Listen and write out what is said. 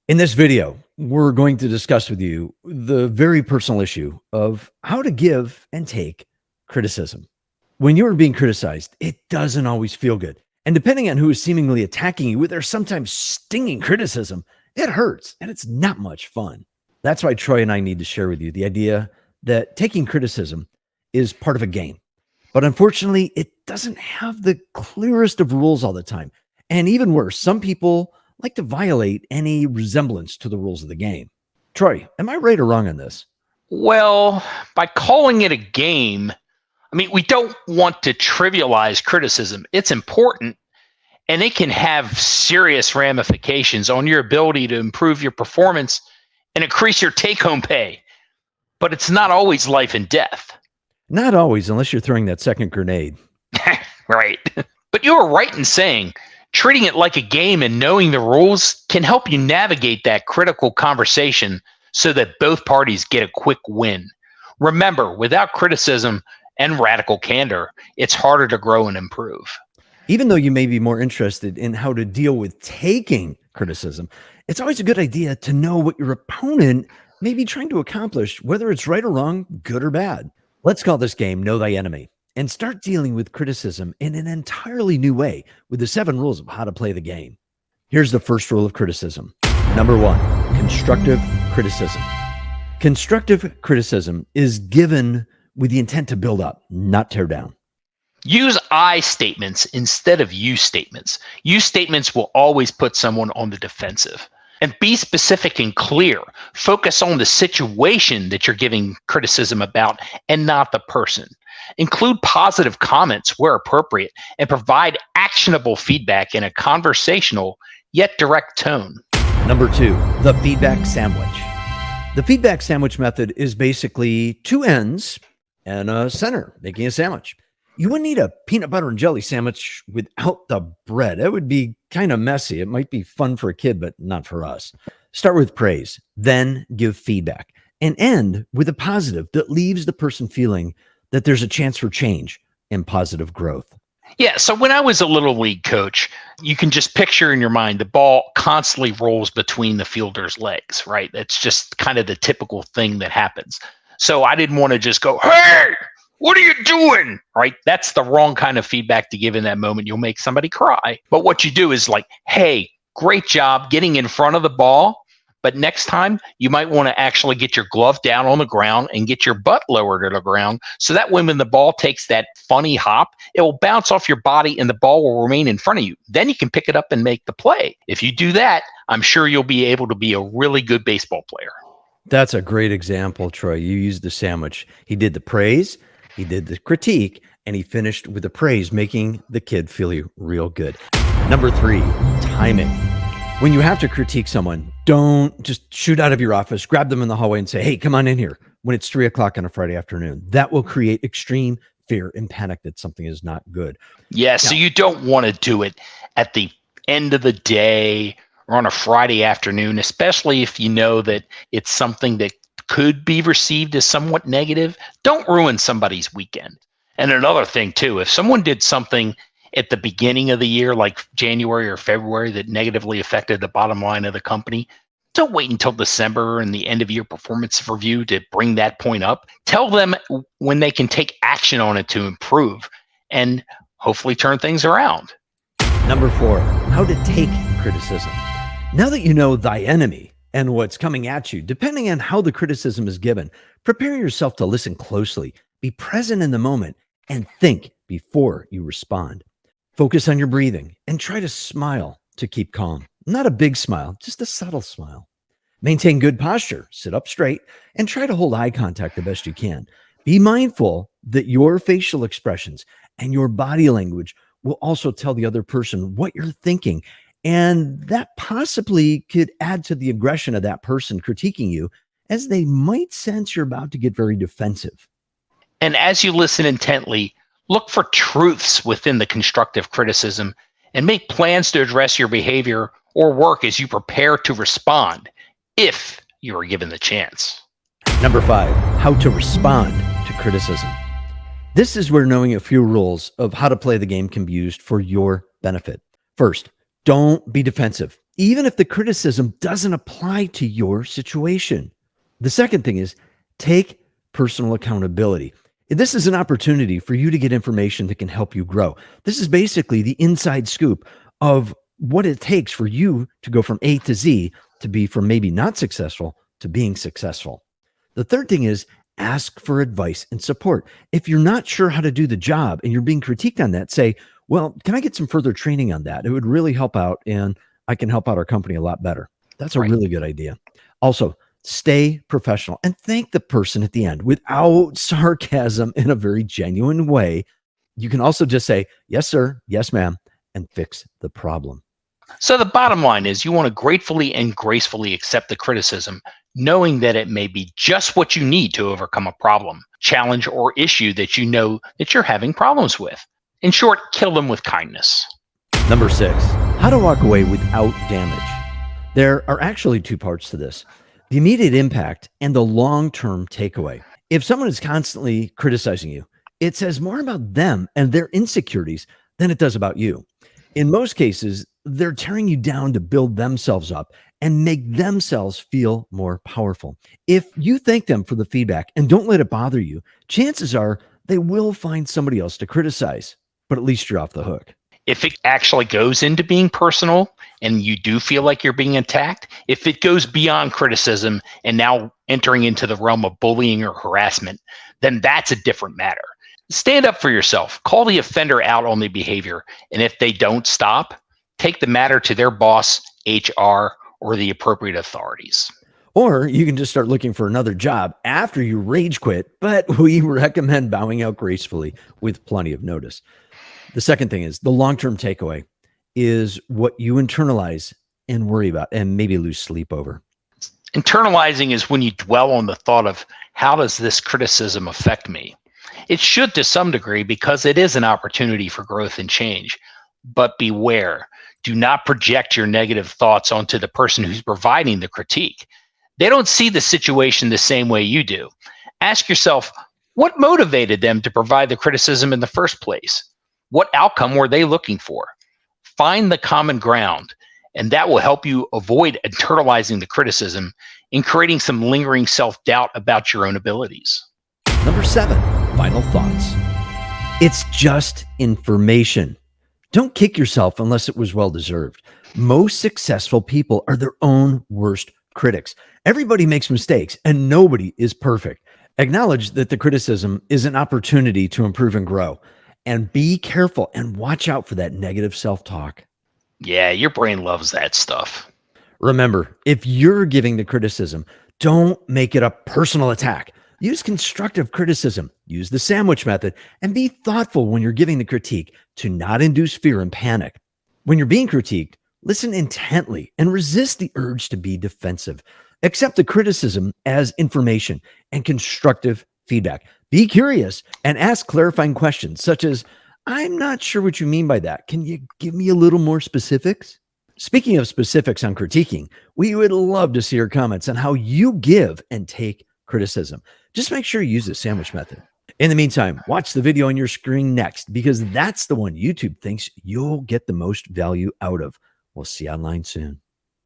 In this video, we're going to discuss with you the very personal issue of how to give and take criticism. When you are being criticized, it doesn't always feel good. And depending on who is seemingly attacking you with their sometimes stinging criticism, it hurts and it's not much fun. That's why Troy and I need to share with you the idea that taking criticism is part of a game. But unfortunately, it doesn't have the clearest of rules all the time. And even worse, some people like to violate any resemblance to the rules of the game. Troy, am I right or wrong on this? Well, by calling it a game, we don't want to trivialize criticism. It's important, and it can have serious ramifications on your ability to improve your performance and increase your take-home pay. But it's not always life and death. Not always, unless you're throwing that second grenade. Right. But you are right in saying treating it like a game and knowing the rules can help you navigate that critical conversation so that both parties get a quick win. Remember, without criticism and radical candor, it's harder to grow and improve. Even though you may be more interested in how to deal with taking criticism, it's always a good idea to know what your opponent may be trying to accomplish, whether it's right or wrong, good or bad. Let's call this game Know Thy Enemy and start dealing with criticism in an entirely new way with the 7 rules of how to play the game. Here's the first rule of criticism. Number 1, constructive criticism. Constructive criticism is given with the intent to build up, not tear down. Use I statements instead of you statements. You statements will always put someone on the defensive. And be specific and clear. Focus on the situation that you're giving criticism about and not the person. Include positive comments where appropriate and provide actionable feedback in a conversational yet direct tone. Number 2, the feedback sandwich. The feedback sandwich method is basically 2 ends and a center, making a sandwich. You wouldn't need a peanut butter and jelly sandwich without the bread. That would be kind of messy. It might be fun for a kid, but not for us. Start with praise, then give feedback, and end with a positive that leaves the person feeling that there's a chance for change and positive growth. Yeah, so when I was a little league coach, you can just picture in your mind the ball constantly rolls between the fielder's legs, right? That's just kind of the typical thing that happens. So I didn't want to just go, "Hey, what are you doing?" Right? That's the wrong kind of feedback to give in that moment. You'll make somebody cry. But what you do is like, "Hey, great job getting in front of the ball. But next time, you might want to actually get your glove down on the ground and get your butt lower to the ground. So that when the ball takes that funny hop, it will bounce off your body and the ball will remain in front of you. Then you can pick it up and make the play. If you do that, I'm sure you'll be able to be a really good baseball player." That's a great example, Troy. You used the sandwich. He did the praise, he did the critique, and he finished with the praise, making the kid feel real good. Number 3, timing. When you have to critique someone, don't just shoot out of your office, grab them in the hallway and say, "Hey, come on in here," when it's 3:00 on a Friday afternoon. That will create extreme fear and panic that something is not good. Yeah, so you don't want to do it at the end of the day or on a Friday afternoon, especially if you know that it's something that could be received as somewhat negative. Don't ruin somebody's weekend. And another thing too, if someone did something at the beginning of the year, like January or February, that negatively affected the bottom line of the company, don't wait until December and the end of year performance review to bring that point up. Tell them when they can take action on it to improve and hopefully turn things around. Number 4, how to take criticism. Now that you know thy enemy and what's coming at you, depending on how the criticism is given, prepare yourself to listen closely, be present in the moment, and think before you respond. Focus on your breathing and try to smile to keep calm. Not a big smile, just a subtle smile. Maintain good posture, sit up straight, and try to hold eye contact the best you can. Be mindful that your facial expressions and your body language will also tell the other person what you're thinking, and that possibly could add to the aggression of that person critiquing you, as they might sense you're about to get very defensive. And as you listen intently, look for truths within the constructive criticism and make plans to address your behavior or work as you prepare to respond, if you are given the chance. Number 5, how to respond to criticism. This is where knowing a few rules of how to play the game can be used for your benefit. First, don't be defensive. even if the criticism doesn't apply to your situation. The second thing is take personal accountability. This is an opportunity for you to get information that can help you grow. This is basically the inside scoop of what it takes for you to go from A to Z to be from maybe not successful to being successful. The third thing is ask for advice and support. If you're not sure how to do the job and you're being critiqued on that, say, well, can I get some further training on that? It would really help out and I can help out our company a lot better. That's a Right. really good idea. Also, stay professional and thank the person at the end without sarcasm in a very genuine way. You can also just say, yes, sir, yes, ma'am, and fix the problem. So the bottom line is you want to gratefully and gracefully accept the criticism, knowing that it may be just what you need to overcome a problem, challenge, or issue that you know that you're having problems with. In short, kill them with kindness. Number 6, how to walk away without damage. There are actually two parts to this: the immediate impact and the long-term takeaway. If someone is constantly criticizing you, it says more about them and their insecurities than it does about you. In most cases, they're tearing you down to build themselves up and make themselves feel more powerful. If you thank them for the feedback and don't let it bother you, chances are they will find somebody else to criticize, but at least you're off the hook. If it actually goes into being personal and you do feel like you're being attacked, if it goes beyond criticism and now entering into the realm of bullying or harassment, then that's a different matter. Stand up for yourself, call the offender out on the behavior, and if they don't stop, take the matter to their boss, HR, or the appropriate authorities. Or you can just start looking for another job after you rage quit, but we recommend bowing out gracefully with plenty of notice. The second thing is the long-term takeaway is what you internalize and worry about and maybe lose sleep over. Internalizing is when you dwell on the thought of how does this criticism affect me? It should to some degree because it is an opportunity for growth and change. But beware, do not project your negative thoughts onto the person who's providing the critique. They don't see the situation the same way you do. Ask yourself, what motivated them to provide the criticism in the first place? What outcome were they looking for? Find the common ground, and that will help you avoid internalizing the criticism and creating some lingering self-doubt about your own abilities. Number 7, final thoughts. It's just information. Don't kick yourself unless it was well-deserved. Most successful people are their own worst critics. Everybody makes mistakes and nobody is perfect. Acknowledge that the criticism is an opportunity to improve and grow. And be careful and watch out for that negative self-talk. Yeah, your brain loves that stuff. Remember, if you're giving the criticism, don't make it a personal attack. Use constructive criticism, use the sandwich method, and be thoughtful when you're giving the critique to not induce fear and panic. When you're being critiqued, listen intently and resist the urge to be defensive. Accept the criticism as information and constructive feedback. Be curious and ask clarifying questions such as, I'm not sure what you mean by that. Can you give me a little more specifics? Speaking of specifics on critiquing, we would love to see your comments on how you give and take criticism. Just make sure you use the sandwich method. In the meantime, watch the video on your screen next because that's the one YouTube thinks you'll get the most value out of. We'll see you online soon.